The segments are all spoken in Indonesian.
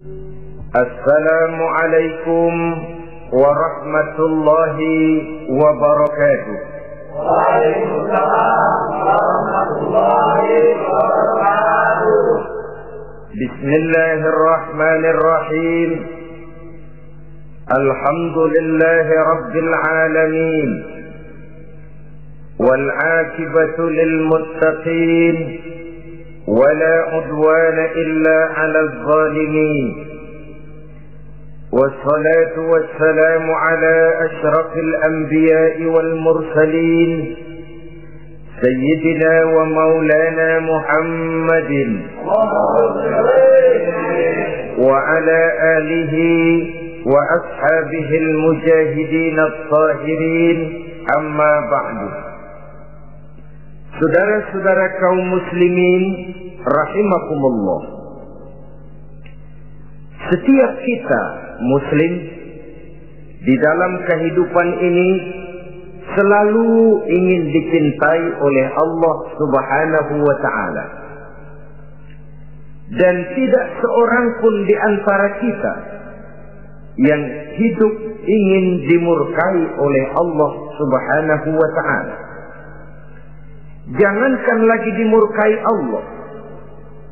Assalamualaikum warahmatullahi wabarakatuh. Waalaikumsalam warahmatullahi wabarakatuh. Bismillahirrahmanirrahim. Alhamdulillahi rabbil alamin. Wal 'aqibatu lil muttaqin. ولا عدوان إلا على الظالمين والصلاة والسلام على أشرف الأنبياء والمرسلين سيدنا ومولانا محمد وعلى آله وأصحابه المجاهدين الطاهرين أما بعد. Saudara-saudara kaum muslimin rahimakumullah, setiap kita muslim di dalam kehidupan ini selalu ingin dicintai oleh Allah Subhanahu wa ta'ala, dan tidak seorang pun di antara kita yang hidup ingin dimurkai oleh Allah Subhanahu wa ta'ala. Jangankan lagi dimurkai Allah,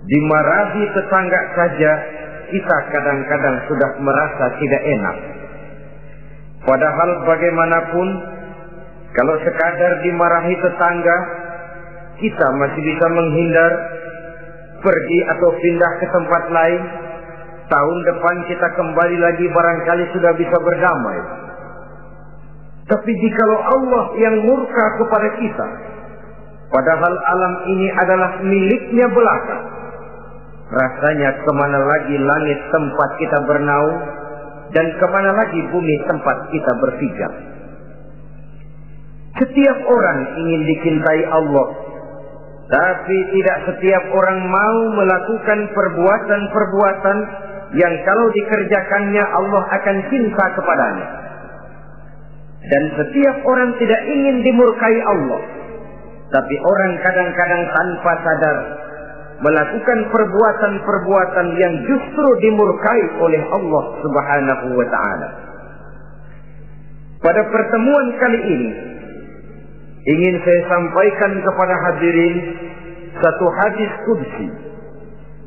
dimarahi tetangga saja kita kadang-kadang sudah merasa tidak enak. Padahal bagaimanapun, kalau sekadar dimarahi tetangga, kita masih bisa menghindar, pergi atau pindah ke tempat lain. Tahun depan kita kembali lagi, barangkali sudah bisa berdamai. Tapi jikalau Allah yang murka kepada kita, padahal alam ini adalah miliknya belaka, rasanya kemana lagi langit tempat kita bernaung, dan kemana lagi bumi tempat kita berpijak. Setiap orang ingin dicintai Allah, tapi tidak setiap orang mau melakukan perbuatan-perbuatan yang kalau dikerjakannya Allah akan cinta kepadanya. Dan setiap orang tidak ingin dimurkai Allah, tapi orang kadang-kadang tanpa sadar melakukan perbuatan-perbuatan yang justru dimurkai oleh Allah Subhanahu wa ta'ala. Pada pertemuan kali ini ingin saya sampaikan kepada hadirin satu hadis qudsi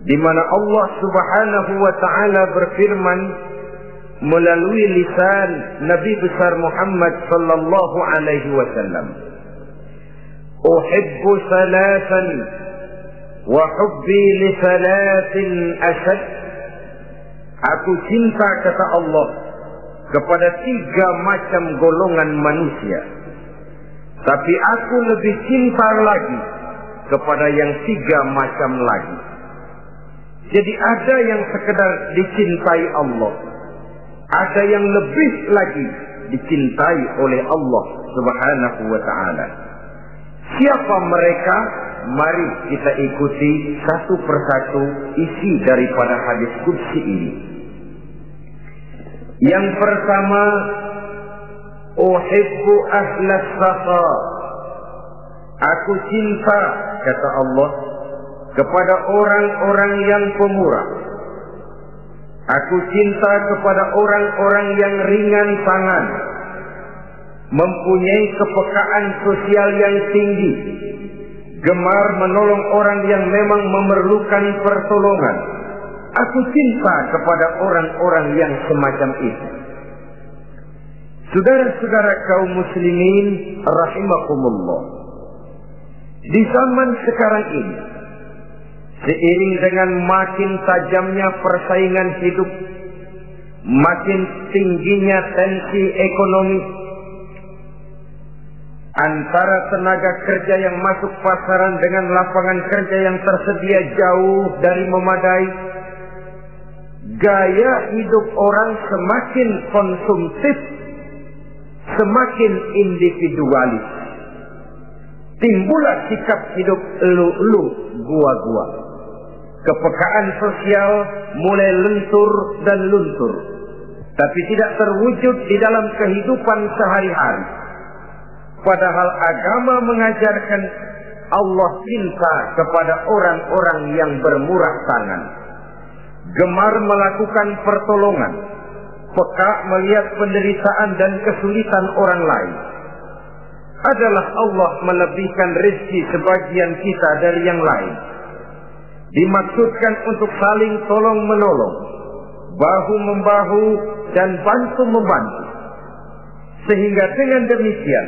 di mana Allah Subhanahu wa ta'ala berfirman melalui lisan Nabi besar Muhammad sallallahu alaihi wasallam, Uhibbu salasan wa hubbi li salasin ashad. Aku cinta, kata Allah, kepada 3 macam golongan manusia, tapi aku lebih cinta lagi kepada yang 3 macam lagi. Jadi ada yang sekedar dicintai Allah, ada yang lebih lagi dicintai oleh Allah Subhanahu wa ta'ala. Siapa mereka? Mari kita ikuti satu persatu isi daripada hadis qudsi ini. Yang pertama, uhibbu ahlas safa. Aku cinta, kata Allah, kepada orang-orang yang pemurah. Aku cinta kepada orang-orang yang ringan tangan, mempunyai kepekaan sosial yang tinggi, gemar menolong orang yang memang memerlukan pertolongan. Aku cinta kepada orang-orang yang semacam itu. Saudara-saudara kaum muslimin rahimakumullah, di zaman sekarang ini, seiring dengan makin tajamnya persaingan hidup, makin tingginya tensi ekonomi, antara tenaga kerja yang masuk pasaran dengan lapangan kerja yang tersedia jauh dari memadai, gaya hidup orang semakin konsumtif, semakin individualis. Timbullah sikap hidup elu-elu, gua-gua. Kepekaan sosial mulai lentur dan luntur, tapi tidak terwujud di dalam kehidupan sehari-hari. Padahal agama mengajarkan Allah cinta kepada orang-orang yang bermurah tangan, gemar melakukan pertolongan, peka melihat penderitaan dan kesulitan orang lain. Adalah Allah melebihkan rezeki sebagian kita dari yang lain. Dimaksudkan untuk saling tolong-menolong, bahu-membahu dan bantu-membantu. Sehingga dengan demikian,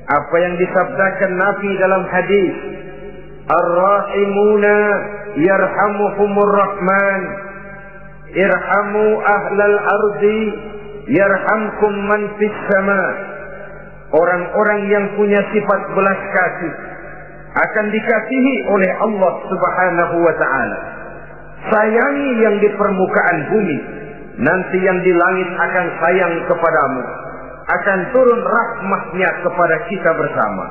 apa yang disabdakan Nabi dalam hadis, Ar-Rahimuna yarhamuhumur Rahman, irhamu ahlal ardi yarhamkum man fis sama. Orang-orang yang punya sifat belas kasih akan dikasihi oleh Allah Subhanahu wa ta'ala. Sayangi yang di permukaan bumi, nanti yang di langit akan sayang kepadamu. Akan turun rahmatnya kepada kita bersama.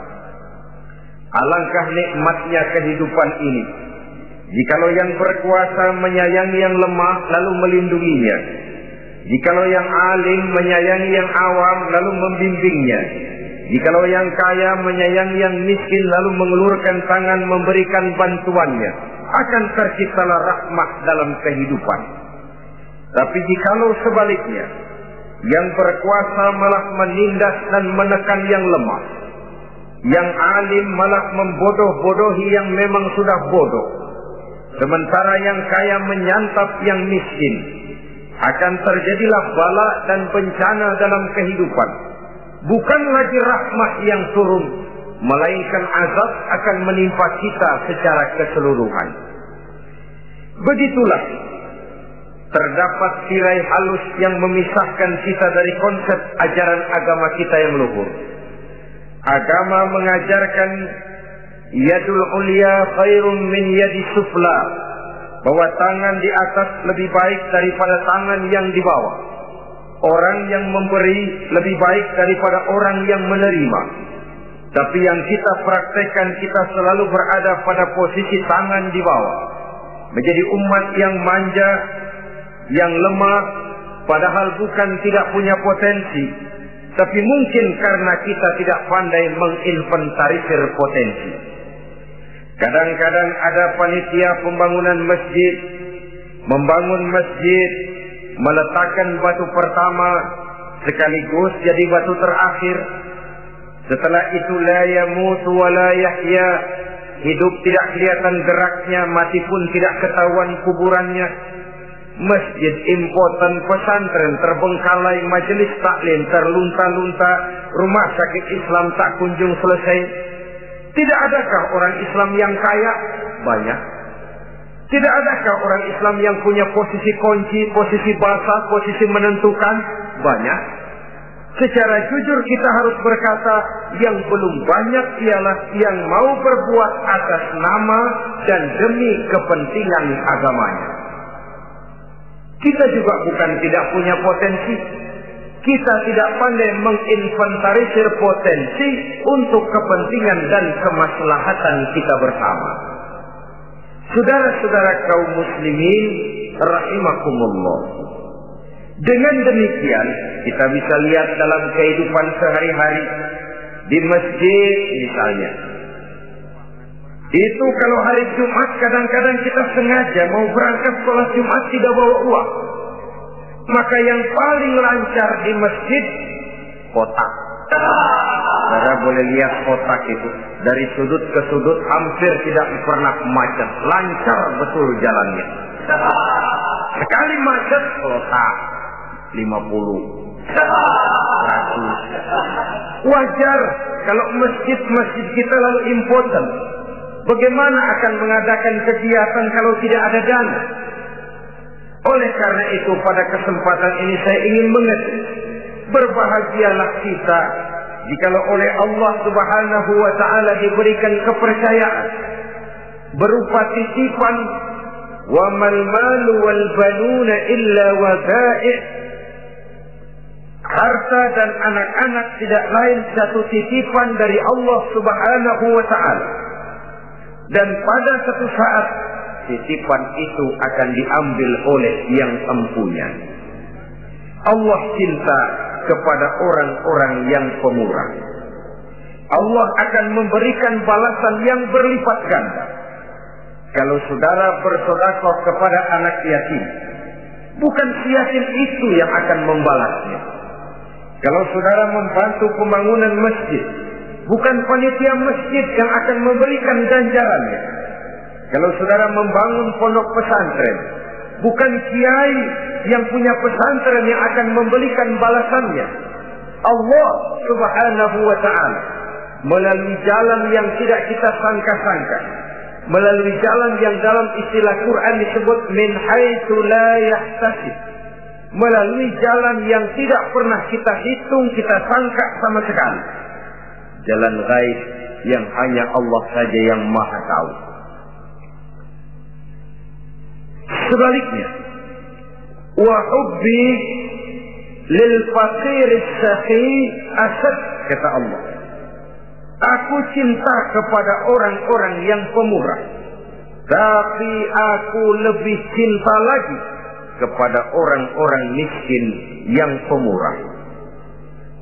Alangkah nikmatnya kehidupan ini, jikalau yang berkuasa menyayangi yang lemah lalu melindunginya, jikalau yang alim menyayangi yang awam lalu membimbingnya, jikalau yang kaya menyayangi yang miskin lalu mengulurkan tangan memberikan bantuannya, akan terciptalah rahmat dalam kehidupan. Tapi jikalau sebaliknya, yang berkuasa malah menindas dan menekan yang lemah, yang alim malah membodoh-bodohi yang memang sudah bodoh, sementara yang kaya menyantap yang miskin, akan terjadilah bala dan bencana dalam kehidupan. Bukan lagi rahmat yang turun, melainkan azab akan menimpa kita secara keseluruhan. Begitulah terdapat tirai halus yang memisahkan kita dari konsep ajaran agama kita yang luhur. Agama mengajarkan yadul ulya khairun min yadi sufla, bahwa tangan di atas lebih baik daripada tangan yang di bawah. Orang yang memberi lebih baik daripada orang yang menerima. Tapi yang kita praktekkan, kita selalu berada pada posisi tangan di bawah, menjadi umat yang manja, yang lemah, padahal bukan tidak punya potensi, tapi mungkin karena kita tidak pandai menginventarisir potensi. Kadang-kadang ada panitia pembangunan masjid, membangun masjid, meletakkan batu pertama sekaligus jadi batu terakhir. Setelah itu la yamutu wa la yahya, hidup tidak kelihatan geraknya, mati pun tidak ketahuan kuburannya. Masjid impoten, pesantren terbengkalai, majelis taklim terlunta-lunta, rumah sakit Islam tak kunjung selesai. Tidak adakah orang Islam yang kaya? Banyak. Tidak adakah orang Islam yang punya posisi kunci, posisi basah, posisi menentukan? Banyak. Secara jujur kita harus berkata, yang belum banyak ialah yang mau berbuat atas nama dan demi kepentingan agamanya. Kita juga bukan tidak punya potensi. Kita tidak pandai menginventarisir potensi untuk kepentingan dan kemaslahatan kita bersama. Saudara-saudara kaum muslimin rahimakumullah. Dengan demikian, kita bisa lihat dalam kehidupan sehari-hari di masjid misalnya. Itu kalau hari Jumat kadang-kadang kita sengaja mau berangkat sholat Jumat tidak bawa uang. Maka yang paling lancar di masjid, kotak. Saudara boleh lihat kotak itu. Dari sudut ke sudut hampir tidak pernah macet. Lancar betul jalannya. Sekali macet, kotak. 50, 100. Wajar kalau masjid-masjid kita lalu impoten. Bagaimana akan mengadakan kegiatan kalau tidak ada dana? Oleh karena itu pada kesempatan ini saya ingin mengetik, berbahagialah kita jikalau oleh Allah Subhanahu wa ta'ala diberikan kepercayaan berupa titipan, wa mal malu wal banuna illa wadai'. Harta dan anak-anak tidak lain satu titipan dari Allah Subhanahu wa ta'ala. Dan pada satu saat titipan itu akan diambil oleh yang empunya. Allah cinta kepada orang-orang yang pemurah. Allah akan memberikan balasan yang berlipat ganda. Kalau saudara bersedekah kepada anak yatim, bukan si yatim itu yang akan membalasnya. Kalau saudara membantu pembangunan masjid, bukan panitia masjid yang akan memberikan ganjarannya. Kalau saudara membangun pondok pesantren, bukan kiai yang punya pesantren yang akan memberikan balasannya. Allah Subhanahu wa ta'ala melalui jalan yang tidak kita sangka-sangka, melalui jalan yang dalam istilah Quran disebut min haitsu la yahtasib, melalui jalan yang tidak pernah kita hitung, kita sangka sama sekali, jalan gaib yang hanya Allah saja yang maha tahu. Sebaliknya, wa hubbi lil faqir as-sakhi asad, kata Allah, aku cinta kepada orang-orang yang pemurah, tapi aku lebih cinta lagi kepada orang-orang miskin yang pemurah.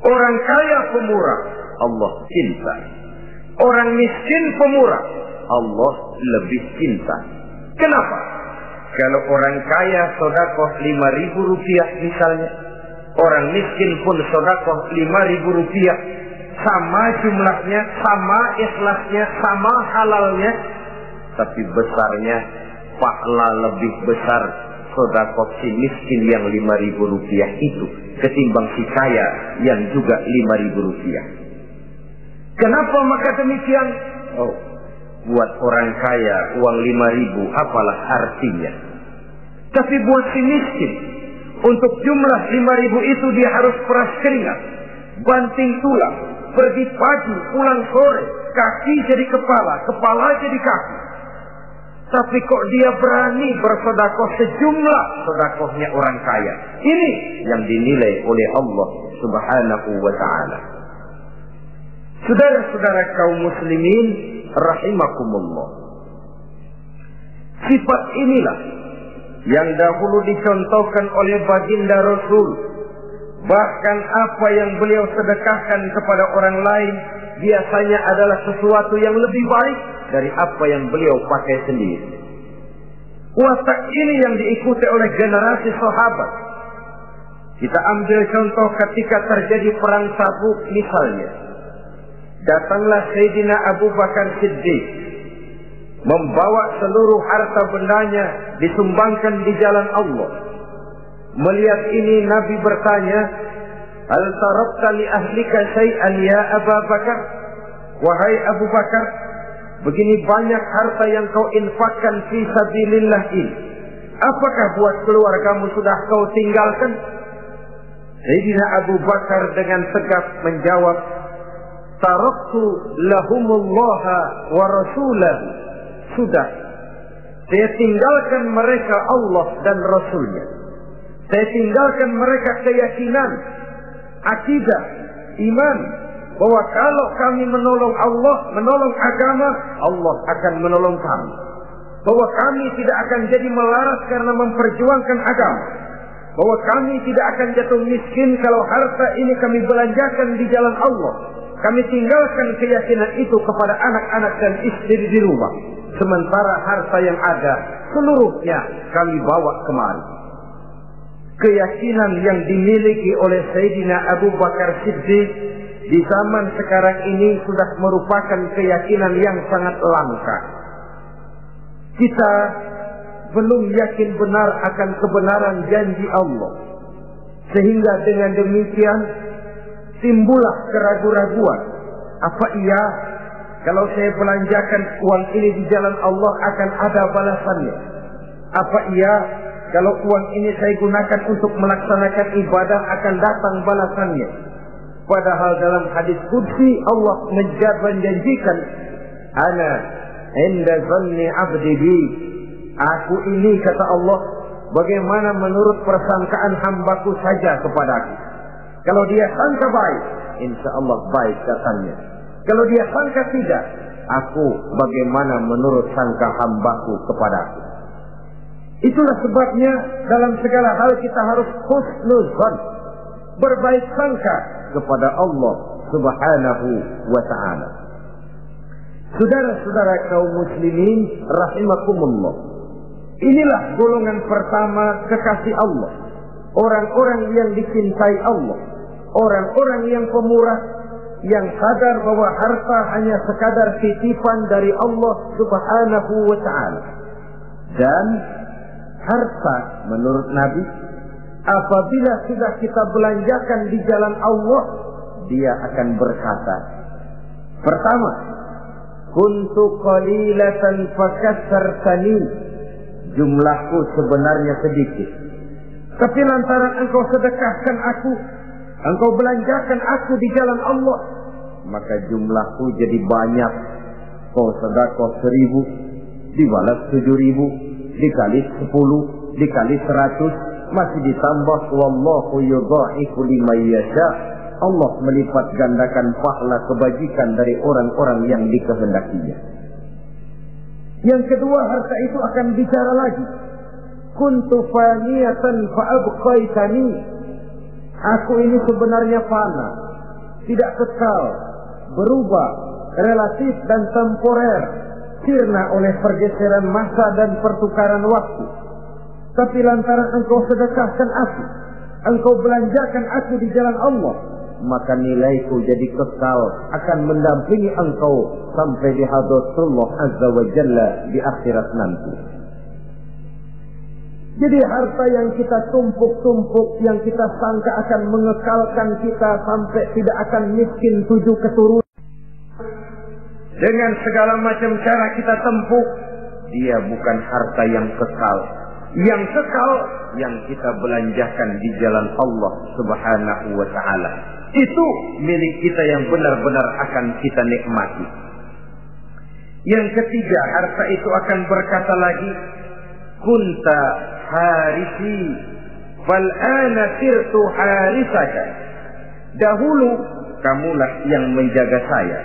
Orang kaya pemurah, Allah cinta. Orang miskin pemurah, Allah lebih cinta. Kenapa? Kalau orang kaya sedekah 5.000 rupiah misalnya, orang miskin pun sedekah 5.000 rupiah, sama jumlahnya, sama ikhlasnya, sama halalnya, tapi besarnya pahala lebih besar sedekah si miskin yang 5.000 rupiah itu ketimbang si kaya yang juga 5.000 rupiah. Kenapa maka demikian? Oh, buat orang kaya uang 5.000 apalah artinya. Tapi buat si miskin, untuk jumlah 5.000 itu dia harus peras keringat, banting tulang, pergi pagi, pulang sore, kaki jadi kepala, kepala jadi kaki. Tapi kok dia berani bersedekah sejumlah sedekahnya orang kaya. Ini yang dinilai oleh Allah Subhanahu wa ta'ala. Saudara-saudara kaum muslimin rahimakumullah, sifat inilah yang dahulu dicontohkan oleh baginda Rasul. Bahkan apa yang beliau sedekahkan kepada orang lain biasanya adalah sesuatu yang lebih baik dari apa yang beliau pakai sendiri. Watak ini yang diikuti oleh generasi sahabat. Kita ambil contoh ketika terjadi perang Tabuk misalnya. Datanglah Sayyidina Abu Bakar Siddiq, membawa seluruh harta bendanya disumbangkan di jalan Allah. Melihat ini Nabi bertanya, "Hal tarakta li ahlika syai'an ya Abu Bakar?" Wahai Abu Bakar, begini banyak harta yang kau infakkan fi sabilillah ini, apakah buat keluargamu sudah kau tinggalkan? Sayyidina Abu Bakar dengan tegas menjawab, "Taraktu lahumullaha wa rasulahu." Sudah, saya tinggalkan mereka Allah dan Rasulnya. Saya tinggalkan mereka keyakinan, akidah, iman, bahwa kalau kami menolong Allah, menolong agama, Allah akan menolong kami. Bahwa kami tidak akan jadi melarat karena memperjuangkan agama. Bahwa kami tidak akan jatuh miskin kalau harta ini kami belanjakan di jalan Allah. Kami tinggalkan keyakinan itu kepada anak-anak dan istri di rumah. Sementara harta yang ada seluruhnya kami bawa kemari. Keyakinan yang dimiliki oleh Sayyidina Abu Bakar Siddiq di zaman sekarang ini sudah merupakan keyakinan yang sangat langka. Kita belum yakin benar akan kebenaran janji Allah, sehingga dengan demikian timbullah keraguan-raguan. Apa iya kalau saya belanjakan uang ini di jalan Allah akan ada balasannya? Apa iya kalau uang ini saya gunakan untuk melaksanakan ibadah akan datang balasannya? Padahal dalam hadis qudsi Allah menjanjikan, "Ana inda zanni 'abdi bi." Aku ini, kata Allah, bagaimana menurut persangkaan hambaku saja kepadaku. Kalau dia sangka baik, insya Allah baik katanya. Kalau dia sangka tidak, aku bagaimana menurut sangka hambaku kepadaku. Itulah sebabnya dalam segala hal kita harus husnuzan, berbaik sangka kepada Allah Subhanahu wa ta'ala. Saudara-saudara kaum muslimin rahimakumullah, inilah golongan pertama kekasih Allah, orang-orang yang dicintai Allah, orang-orang yang pemurah, yang sadar bahwa harta hanya sekadar titipan dari Allah Subhanahu wa ta'ala. Dan harta menurut Nabi, apabila sudah kita belanjakan di jalan Allah, dia akan berkata, pertama, kuntu qalilatan fakassartani, jumlahku sebenarnya sedikit, tapi lantaran engkau sedekahkan aku, engkau belanjakan aku di jalan Allah, maka jumlahku jadi banyak. Kau sedekah 1000, dibalas 7000, dikali 10, dikali 100, masih ditambah wallahu yudha'ifu liman yasha. Allah melipat gandakan pahala kebajikan dari orang-orang yang dikehendakinya. Yang kedua, harta itu akan bicara lagi. Kuntu faniyatan fa'abqaitani, aku ini sebenarnya fana, tidak kekal, berubah, relatif dan temporer, sirna oleh pergeseran masa dan pertukaran waktu. Tapi lantaran engkau sedekahkan aku, engkau belanjakan aku di jalan Allah, maka nilaiku jadi kekal, akan mendampingi engkau sampai di hadratullah azza wa jalla di akhirat nanti. Jadi harta yang kita tumpuk-tumpuk, yang kita sangka akan mengekalkan kita sampai tidak akan miskin 7 keturunan, dengan segala macam cara kita tempuh, dia bukan harta yang kekal. Yang kekal yang kita belanjakan di jalan Allah Subhanahu wa ta'ala, itu milik kita yang benar-benar akan kita nikmati. Yang ketiga, harta itu akan berkata lagi, kunta harisi fal ana sirtu harisaka, dahulu kamulah yang menjaga saya,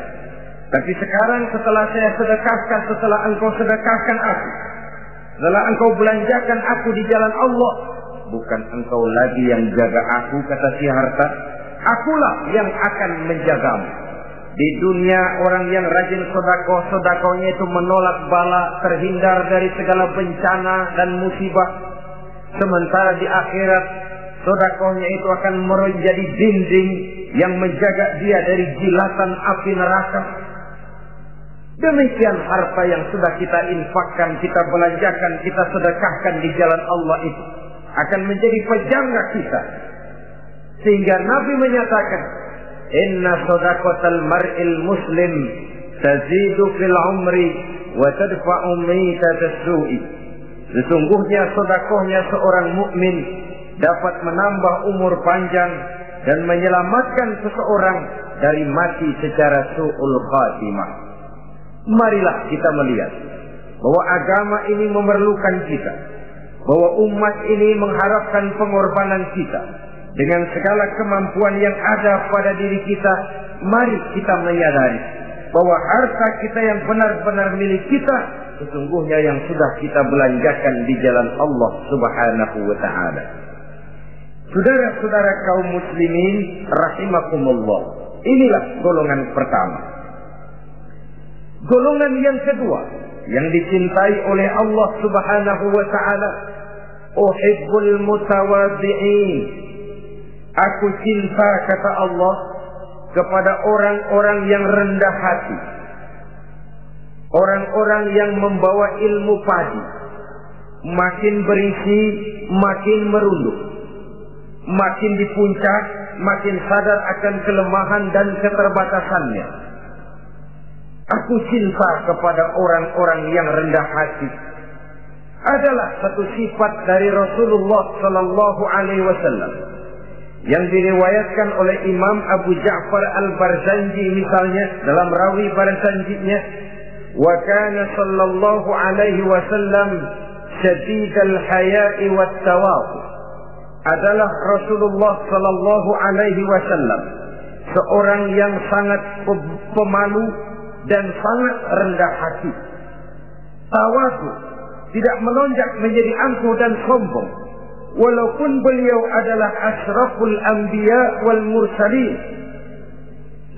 tapi sekarang setelah saya sedekahkan, setelah engkau sedekahkan aku, setelah engkau belanjakan aku di jalan Allah, bukan engkau lagi yang jaga aku, kata si harta, akulah yang akan menjagamu. Di dunia orang yang rajin sedekah, sedekahnya itu menolak bala, terhindar dari segala bencana dan musibah. Sementara di akhirat, sedekahnya itu akan menjadi dinding yang menjaga dia dari jilatan api neraka. Demikian harta yang sudah kita infakkan, kita belanjakan, kita sedekahkan di jalan Allah itu akan menjadi pejangga kita. Sehingga Nabi menyatakan, inna sadaqatal mar'il muslim tazidu fil umri wa tadfa'u mitatas su'i. Sesungguhnya sedekahnya seorang mukmin dapat menambah umur panjang dan menyelamatkan seseorang dari mati secara su'ul khatimah. Marilah kita melihat bahwa agama ini memerlukan kita, bahwa umat ini mengharapkan pengorbanan kita. Dengan segala kemampuan yang ada pada diri kita, mari kita menyadari bahwa harta kita yang benar-benar milik kita, sesungguhnya yang sudah kita belanjakan di jalan Allah Subhanahu wa ta'ala. Saudara-saudara kaum muslimin rahimakumullah, inilah golongan pertama. Golongan yang kedua yang dicintai oleh Allah Subhanahu wa ta'ala, uhibbul mutawadhi'in. Aku cinta, kata Allah, kepada orang-orang yang rendah hati, orang-orang yang membawa ilmu padi, makin berisi makin merunduk, makin di puncak makin sadar akan kelemahan dan keterbatasannya. Aku cinta kepada orang-orang yang rendah hati. Adalah satu sifat dari Rasulullah sallallahu alaihi wasallam yang diriwayatkan oleh Imam Abu Ja'far Al-Barzanji misalnya dalam rawi Barzanjinya, wa kana sallallahu alaihi wasallam syadidal haya'i wat tawadhu. Adalah Rasulullah sallallahu alaihi wasallam seorang yang sangat pemalu dan sangat rendah hati. Tawadhu, tidak melonjak menjadi angkuh dan sombong. Walaupun beliau adalah asyraful anbiya wal mursalin,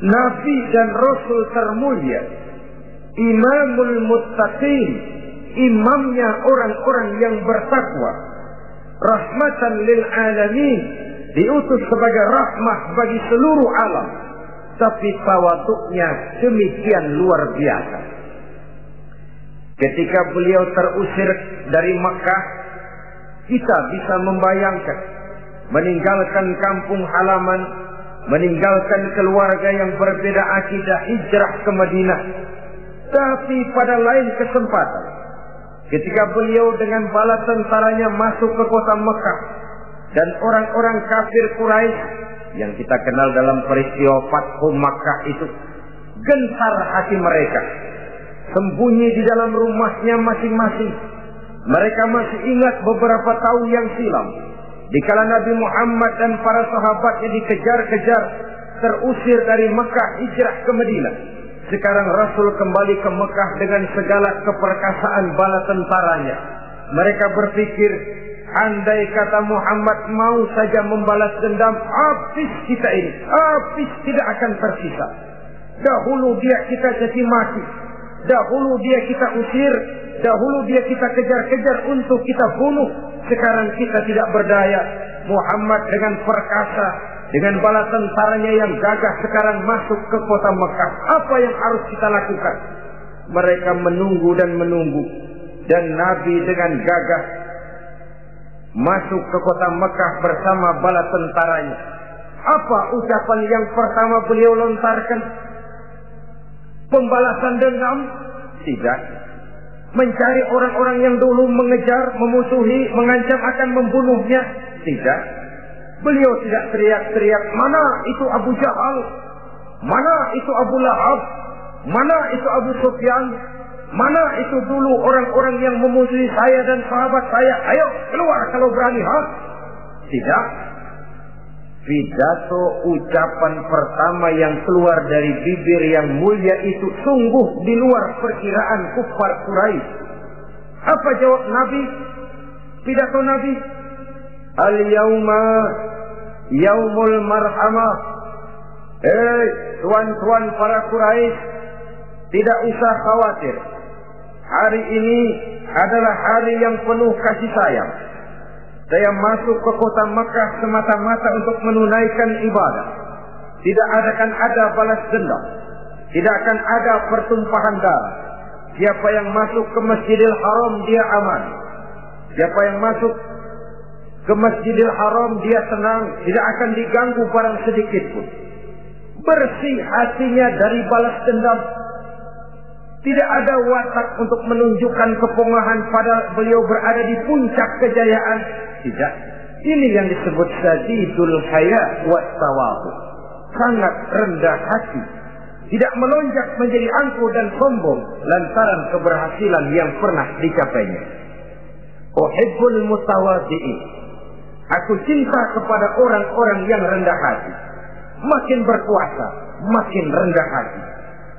nabi dan rasul termulia, imamul muttaqin, imamnya orang-orang yang bertakwa, rahmatan lil alamin, diutus sebagai rahmah bagi seluruh alam, tapi tawaduknya demikian luar biasa. Ketika beliau terusir dari Mekah, kita bisa membayangkan meninggalkan kampung halaman, meninggalkan keluarga yang berbeda akidah, hijrah ke Madinah. Tapi pada lain kesempatan, ketika beliau dengan bala tentaranya masuk ke kota Mekah, dan orang-orang kafir Quraisy yang kita kenal dalam peristiwa Fathu Makkah itu, gentar hati mereka, sembunyi di dalam rumahnya masing-masing. Mereka masih ingat beberapa tahun yang silam, dikala Nabi Muhammad dan para sahabatnya dikejar-kejar, terusir dari Mekah hijrah ke Madinah. Sekarang Rasul kembali ke Mekah dengan segala keperkasaan bala tentaranya. Mereka berpikir, andai kata Muhammad mau saja membalas dendam, habis kita ini, habis, tidak akan tersisa. Dahulu dia kita caci maki, dahulu dia kita usir, dahulu dia kita kejar-kejar untuk kita bunuh. Sekarang kita tidak berdaya. Muhammad dengan perkasa, dengan bala tentaranya yang gagah sekarang masuk ke kota Mekah. Apa yang harus kita lakukan? Mereka menunggu dan menunggu. Dan Nabi dengan gagah masuk ke kota Mekah bersama bala tentaranya. Apa ucapan yang pertama beliau lontarkan? Pembalasan dendam? Tidak. Mencari orang-orang yang dulu mengejar, memusuhi, mengancam akan membunuhnya? Tidak. Beliau tidak teriak-teriak, mana itu Abu Jahal, mana itu Abu Lahab, mana itu Abu Sufyan, mana itu dulu orang-orang yang memusuhi saya dan sahabat saya, ayo keluar kalau berani, ha? Tidak. Pidato ucapan pertama yang keluar dari bibir yang mulia itu sungguh di luar perkiraan kufar Quraisy. Apa jawab Nabi? Pidato Nabi, al-yauma yaumul marhamah. Tuan-tuan para Quraisy, tidak usah khawatir. Hari ini adalah hari yang penuh kasih sayang. Saya masuk ke kota Makkah semata-mata untuk menunaikan ibadah. Tidak akan ada balas dendam, tidak akan ada pertumpahan darah. Siapa yang masuk ke Masjidil Haram dia aman. Siapa yang masuk ke Masjidil Haram dia tenang, tidak akan diganggu barang sedikit pun. Bersih hatinya dari balas dendam. Tidak ada watak untuk menunjukkan kepongahan pada beliau berada di puncak kejayaan. Tidak. Ini yang disebut sadidul haya wa tawadhu. Sangat rendah hati. Tidak melonjak menjadi angkuh dan sombong lantaran keberhasilan yang pernah dicapainya. Uhibbul mutawadhi'in. Aku cinta kepada orang-orang yang rendah hati. Makin berkuasa, makin rendah hati.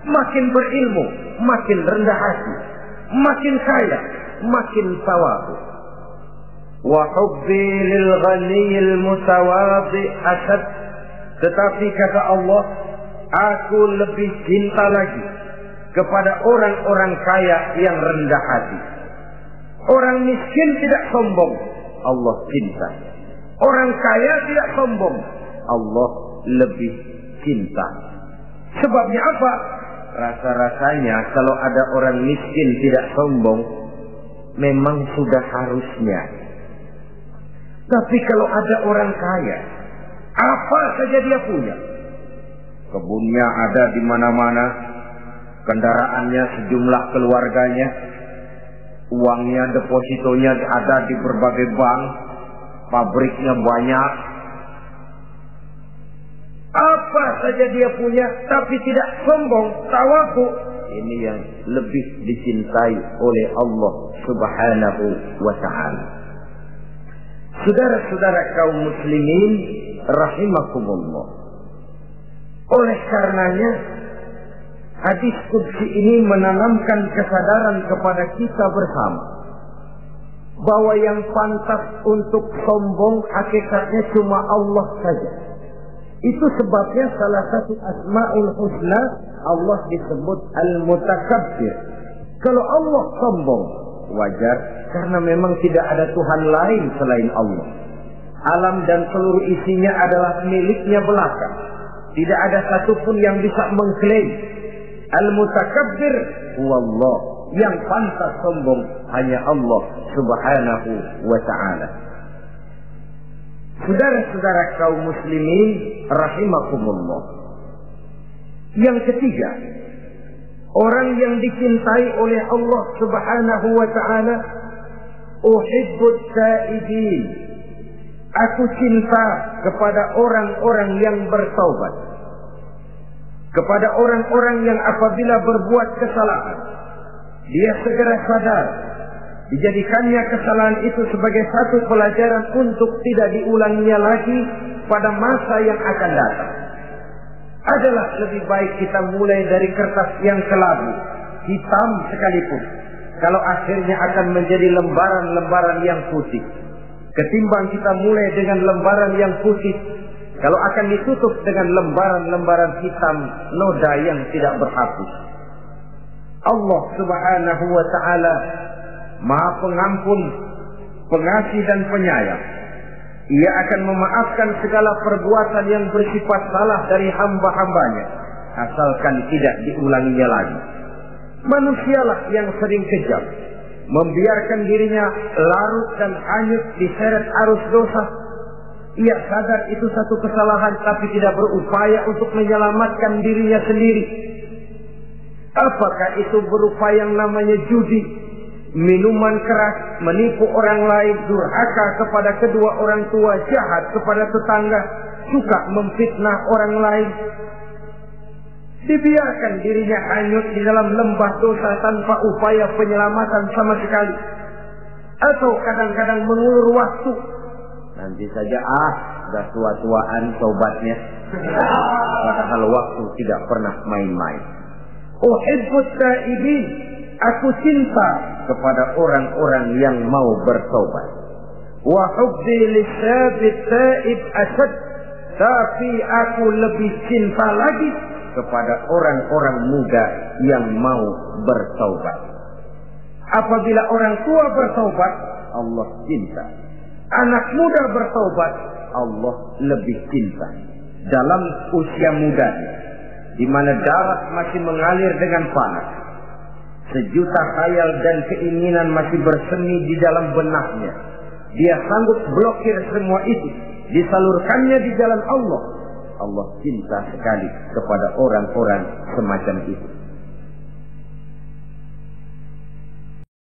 Makin berilmu, makin rendah hati. Makin kaya, makin tawadhu. Wa hubbi lil ghaniyil mutawadhi asad. Tetapi kata Allah, aku lebih cinta lagi kepada orang-orang kaya yang rendah hati. Orang miskin tidak sombong, Allah cinta. Orang kaya tidak sombong, Allah lebih cinta. Sebabnya apa? Rasa-rasanya kalau ada orang miskin tidak sombong, memang sudah harusnya. Tapi kalau ada orang kaya, apa saja dia punya. Kebunnya ada di mana-mana, kendaraannya sejumlah keluarganya, uangnya, depositonya ada di berbagai bank, pabriknya banyak. Apa saja dia punya, tapi tidak sombong, tawadhu. Ini yang lebih dicintai oleh Allah Subhanahu wa ta'ala. Saudara-saudara kaum muslimin rahimakumullah. Oleh karenanya, hadis qudsi ini menanamkan kesadaran kepada kita bersama bahwa yang pantas untuk sombong hakikatnya cuma Allah saja. Itu sebabnya salah satu Asmaul Husna Allah disebut Al-Mutakabbir. Kalau Allah sombong, wajar, karena memang tidak ada Tuhan lain selain Allah. Alam dan seluruh isinya adalah miliknya belaka. Tidak ada satupun yang bisa mengklaim. Al-Mutakabbir huwallah. Yang pantas sombong hanya Allah Subhanahu wa ta'ala. Saudara-saudara kaum muslimin rahimakumullah. Yang ketiga, orang yang dicintai oleh Allah Subhanahu wa ta'ala, uhibbut taibin. Aku cinta kepada orang-orang yang bertaubat. Kepada orang-orang yang apabila berbuat kesalahan, dia segera sadar, dijadikannya kesalahan itu sebagai satu pelajaran untuk tidak diulanginya lagi pada masa yang akan datang. Adalah lebih baik kita mulai dari kertas yang kelabu, hitam sekalipun, kalau akhirnya akan menjadi lembaran-lembaran yang putih, ketimbang kita mulai dengan lembaran yang putih, kalau akan ditutup dengan lembaran-lembaran hitam noda yang tidak berhapus. Allah Subhanahu wa ta'ala Maha Pengampun, Pengasih dan Penyayang. Ia akan memaafkan segala perbuatan yang bersifat salah dari hamba-hambanya, asalkan tidak diulanginya lagi. Manusialah yang sering kejam, membiarkan dirinya larut dan hanyut diseret arus dosa. Ia sadar itu satu kesalahan, tapi tidak berupaya untuk menyelamatkan dirinya sendiri. Apakah itu berupa yang namanya judi, minuman keras, menipu orang lain, durhaka kepada kedua orang tua, jahat kepada tetangga, suka memfitnah orang lain. Dibiarkan dirinya hanyut di dalam lembah dosa tanpa upaya penyelamatan sama sekali. Atau kadang-kadang mengulur waktu. Nanti saja sudah tua-tuaan tobatnya. Padahal waktu tidak pernah main-main. Uhibbut taibin. Aku cinta kepada orang-orang yang mau bertobat. Wa hubbi lisabit taib asad. Tapi aku lebih cinta lagi kepada orang-orang muda yang mau bertobat. Apabila orang tua bertobat, Allah cinta. Anak muda bertobat, Allah lebih cinta. Dalam usia mudanya, di mana darah masih mengalir dengan panas, sejuta khayal dan keinginan masih bersemi di dalam benaknya, dia sanggup blokir semua itu, disalurkannya di jalan Allah. Allah cinta sekali kepada orang-orang semacam itu.